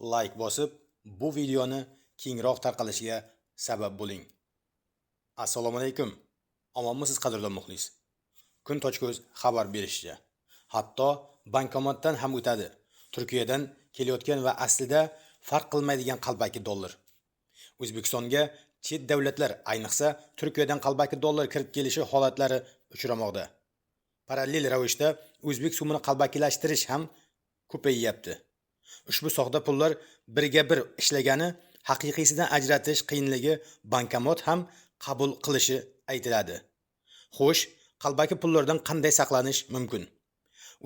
like bosib, bu videoni kengroq tarqalishiga sabab bo'ling. Assalomu alaykum. Omonmisiz qadrli muxlis? Kun Tochko'z xabar berishicha, hatto bankomatdan ham o'tadi. Turkiyadan kelayotgan va aslida farq qilmaydigan qalbaki dollar. O'zbekistonga chet davlatlar, ayniqsa Turkiyadan qalbaki dollar kirib kelishi holatlari uchramoqda. Parallel ravishda o'zbek so'mini qalbakilashtirish ham ko'payyapti. Ushbu soxta pullar birga bir ishlagani haqiqiysidan ajratish qiyinligi bankomat ham qabul qilishi aytiladi. Xo'sh, qalbaki pullardan qanday saqlanish mumkin?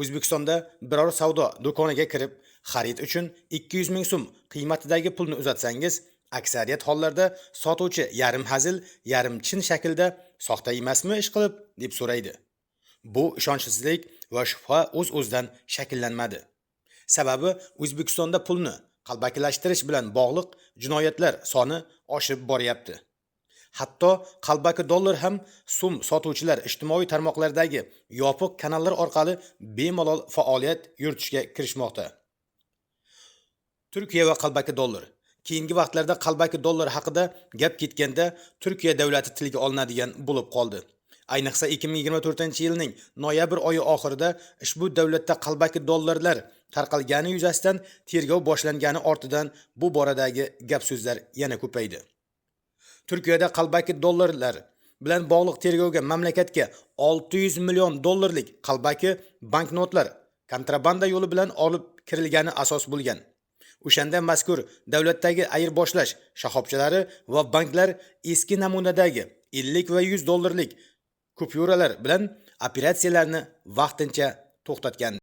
O'zbekistonda biror savdo do'koniga kirib, xarid uchun 200 ming so'm qiymatidagi pulni uzatsangiz, aksariyat hollarda sotuvchi yarim hazil, yarim chin shaklda soxta emasmi ish qilib deb so'raydi. Bu ishonchsizlik va shubha o'z-o'zidan shakllanmadi. Sababi O'zbekistonda pulni qalbakilashtirish bilan bog'liq jinoyatlar soni oshib boryapti. Hatto qalbaki dollar ham so'm sotuvchilar ijtimoiy tarmoqlardagi yopiq kanallar orqali bemalol faoliyat yuritishga kirishmoqda. Turkiya va qalbaki dollar. Keyingi vaqtlarda qalbaki dollar haqida gap ketganda Turkiya davlati tilga olinadigan bo'lib qoldi. Ayniqsa 2024-yilning noyabr oyi oxirida ushbu davlatda qalbaki dollarlar tarqalgani yuzasidan tergov boshlangani ortidan bu boradagi gap so'zlar yana ko'paydi. Turkiyada qalbaki dollarlar bilan bog'liq tergovga mamlakatga 600 million dollarlik qalbaki banknotlar kontrabanda yo'li bilan olib kirilgani asos bo'lgan. O'shanda mazkur davlatdagi ayirboshlash shoxobchalari va banklar eski namunadagi 50 va 100 dollarlik kupyuralar bilan operatsiyalarni vaqtincha to'xtatgan.